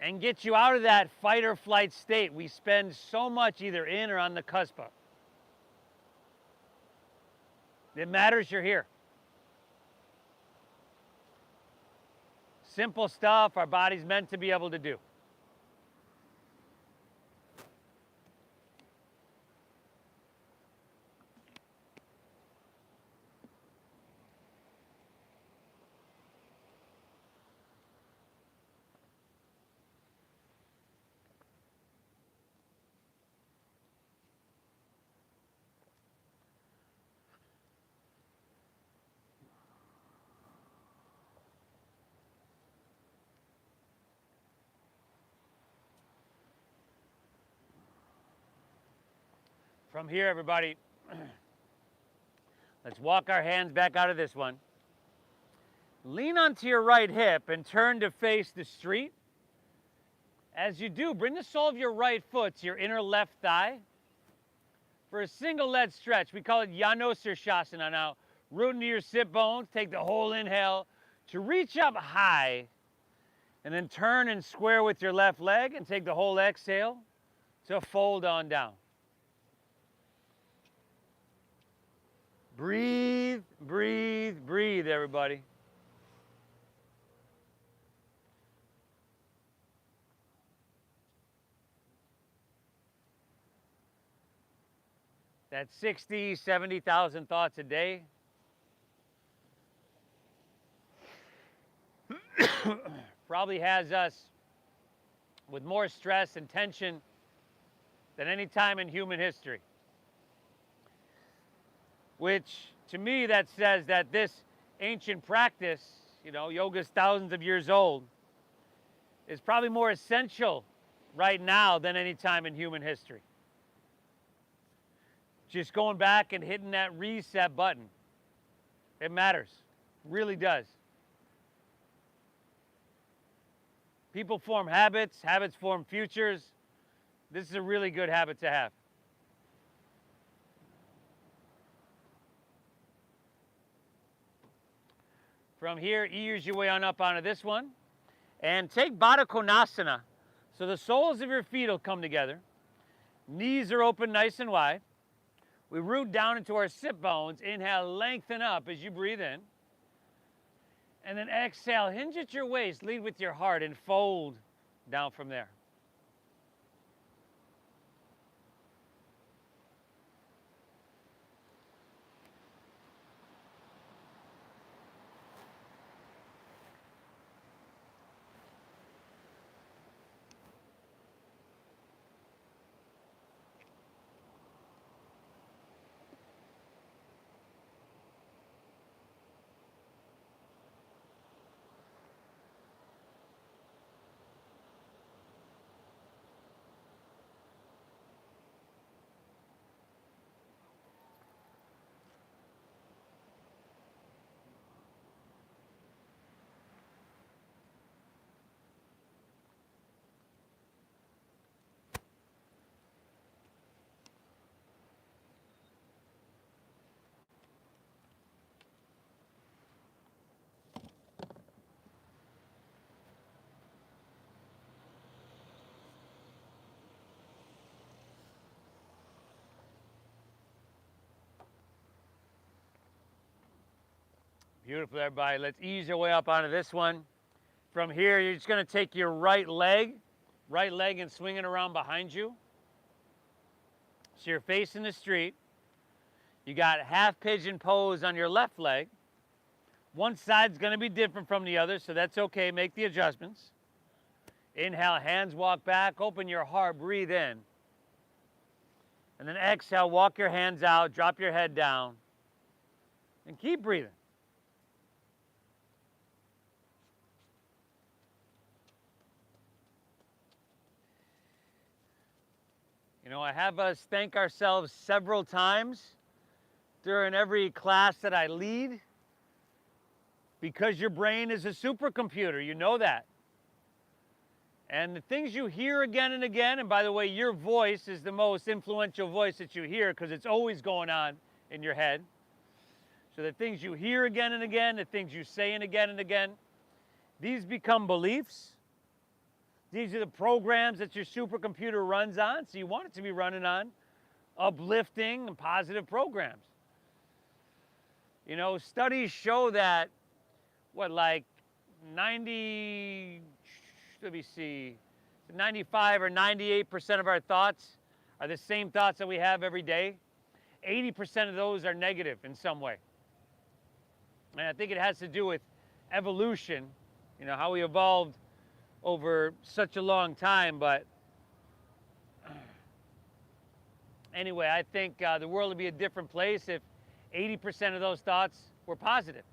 and get you out of that fight or flight state we spend so much either in or on the cusp of. It matters you're here. Simple stuff our body's meant to be able to do. From here, everybody, let's walk our hands back out of this one. Lean onto your right hip and turn to face the street. As you do, bring the sole of your right foot to your inner left thigh. For a single leg stretch, we call it Sirsasana. Now, root into your sit bones, take the whole inhale to reach up high, and then turn and square with your left leg and take the whole exhale to fold on down. Breathe, breathe, breathe, everybody. That's 60, 70,000 thoughts a day. Probably has us with more stress and tension than any time in human history. Which, to me, that says that this ancient practice, you know, yoga's thousands of years old, is probably more essential right now than any time in human history. Just going back and hitting that reset button. It matters. Really does. People form habits. Habits form futures. This is a really good habit to have. From here, ease your way on up onto this one. And take Baddha Konasana. So the soles of your feet will come together. Knees are open nice and wide. We root down into our sit bones. Inhale, lengthen up as you breathe in. And then exhale, hinge at your waist, lead with your heart, and fold down from there. Beautiful, everybody. Let's ease our way up onto this one. From here, you're just going to take your right leg, and swing it around behind you. So you're facing the street. You got half pigeon pose on your left leg. One side's going to be different from the other, so that's okay. Make the adjustments. Inhale, hands walk back. Open your heart, breathe in. And then exhale, walk your hands out, drop your head down, and keep breathing. You know, I have us thank ourselves several times during every class that I lead because your brain is a supercomputer. You know that. And the things you hear again and again, and by the way, your voice is the most influential voice that you hear because it's always going on in your head. So the things you hear again and again, the things you say again and again, these become beliefs. These are the programs that your supercomputer runs on, so you want it to be running on uplifting and positive programs. You know, studies show that, 95 or 98% of our thoughts are the same thoughts that we have every day. 80% of those are negative in some way. And I think it has to do with evolution, you know, how we evolved over such a long time. But anyway, I think the world would be a different place if 80% of those thoughts were positive.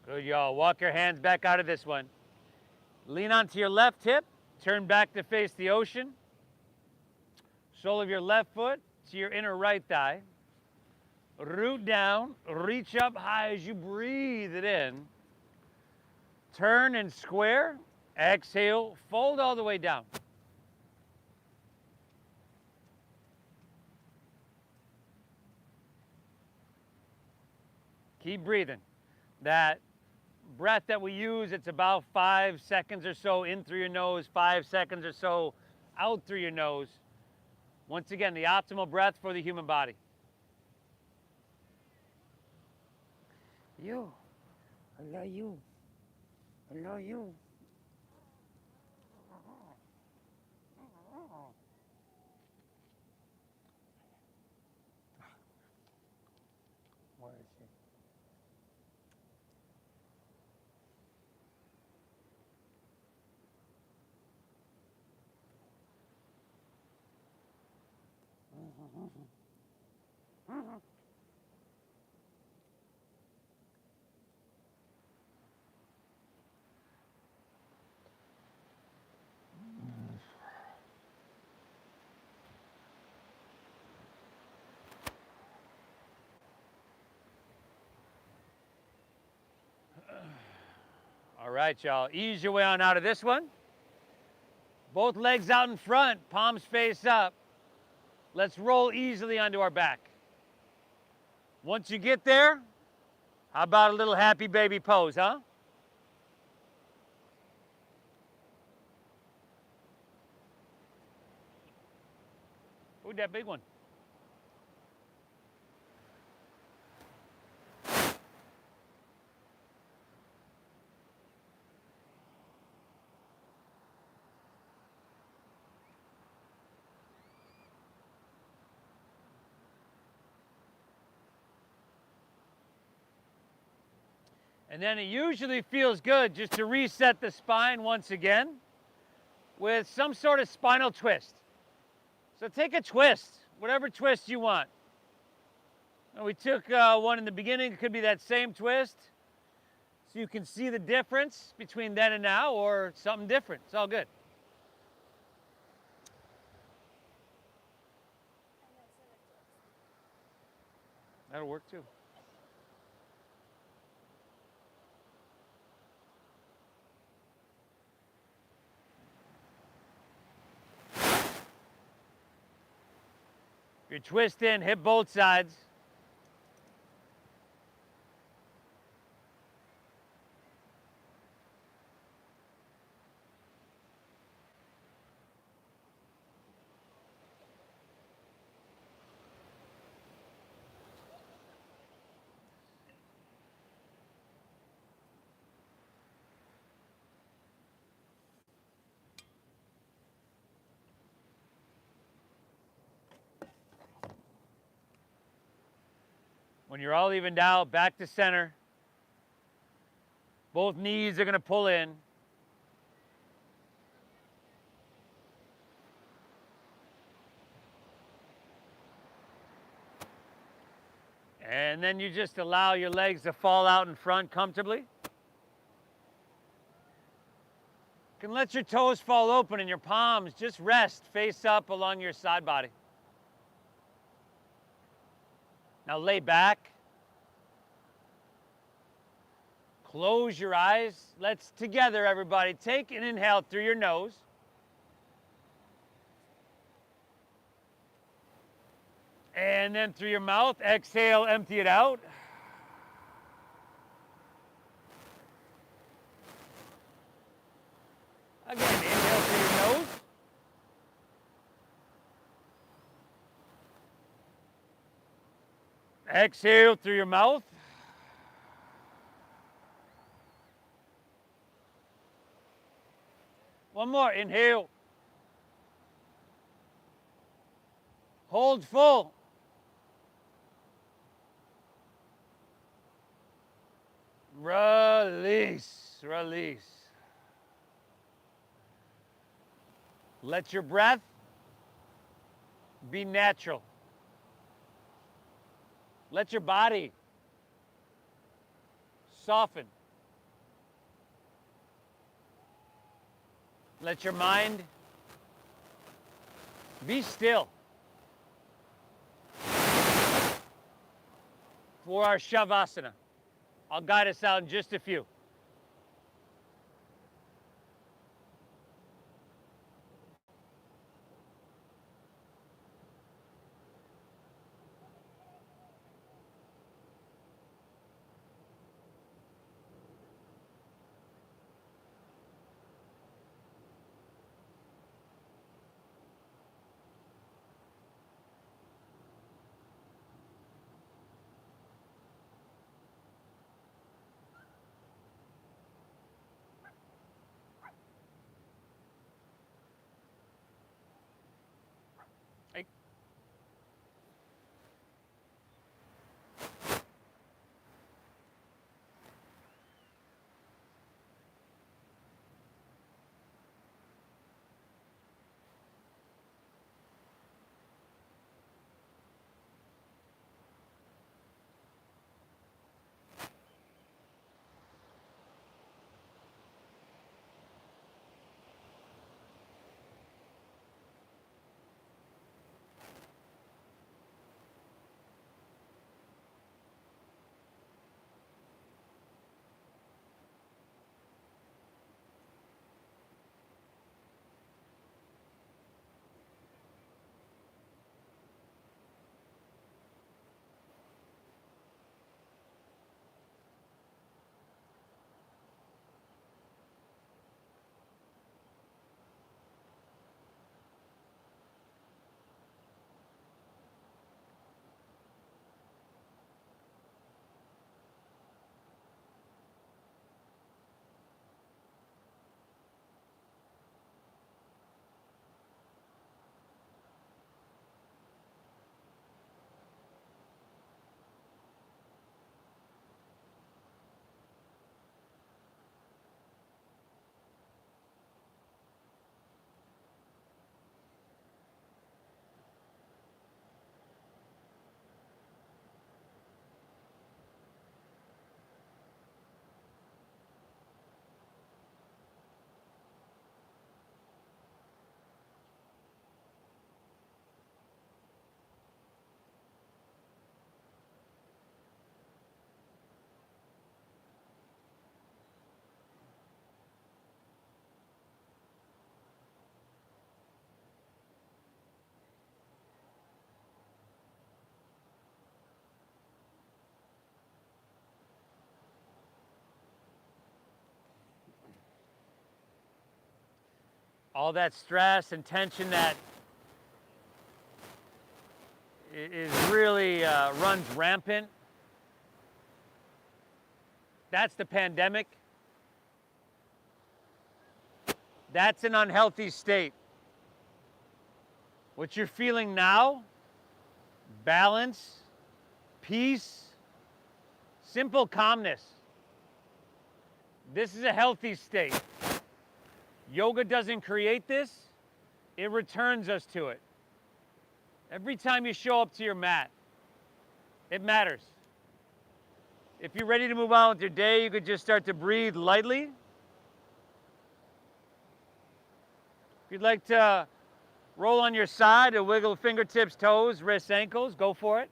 Good, y'all. Walk your hands back out of this one. Lean onto your left hip. Turn back to face the ocean. Sole of your left foot to your inner right thigh. Root down. Reach up high as you breathe it in. Turn and square. Exhale. Fold all the way down. Keep breathing. That breath that we use, it's about 5 seconds or so in through your nose, 5 seconds or so out through your nose. Once again, the optimal breath for the human body. You. I love you. I love you. Where is she? right, y'all. Ease your way on out of this one. Both legs out in front, palms face up. Let's roll easily onto our back. Once you get there, how about a little happy baby pose, huh? Ooh, that big one. And then it usually feels good just to reset the spine once again with some sort of spinal twist. So take a twist, whatever twist you want. And we took one in the beginning. It could be that same twist. So you can see the difference between then and now, or something different. It's all good. That'll work too. If you're twisting, hit both sides. When you're all evened out, back to center. Both knees are going to pull in. And then you just allow your legs to fall out in front comfortably. You can let your toes fall open and your palms just rest face up along your side body. Now lay back. Close your eyes. Let's together, everybody, take an inhale through your nose. And then through your mouth, exhale, empty it out. Again, inhale through your nose. Exhale through your mouth. One more, inhale. Hold full. Release, release. Let your breath be natural. Let your body soften. Let your mind be still. For our Shavasana. I'll guide us out in just a few. all that stress and tension that is really runs rampant. That's the pandemic. That's an unhealthy state. What you're feeling now, balance, peace, simple calmness. This is a healthy state. Yoga doesn't create this, it returns us to it. Every time you show up to your mat, it matters. If you're ready to move on with your day, you could just start to breathe lightly. If you'd like to roll on your side or wiggle fingertips, toes, wrists, ankles, go for it.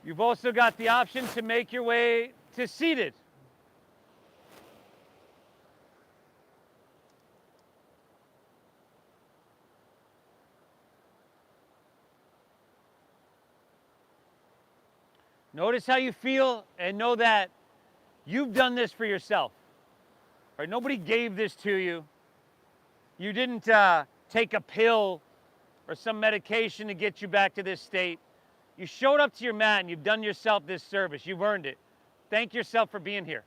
You've also got the option to make your way to seated. Notice how you feel and know that you've done this for yourself. Right? Nobody gave this to you. You didn't take a pill or some medication to get you back to this state. You showed up to your mat and you've done yourself this service. You've earned it. Thank yourself for being here.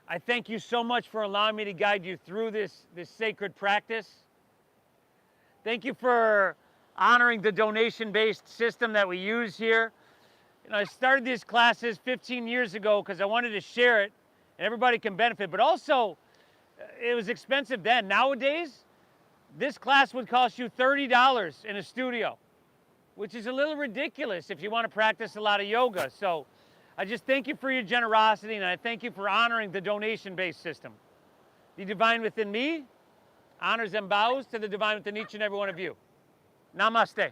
I thank you so much for allowing me to guide you through this sacred practice. Thank you for honoring the donation-based system that we use here. You know, I started these classes 15 years ago because I wanted to share it and everybody can benefit, but also it was expensive then. Nowadays, this class would cost you $30 in a studio, which is a little ridiculous if you want to practice a lot of yoga. So I just thank you for your generosity, and I thank you for honoring the donation-based system. The divine within me honors and bows to the divine within each and every one of you. Namaste.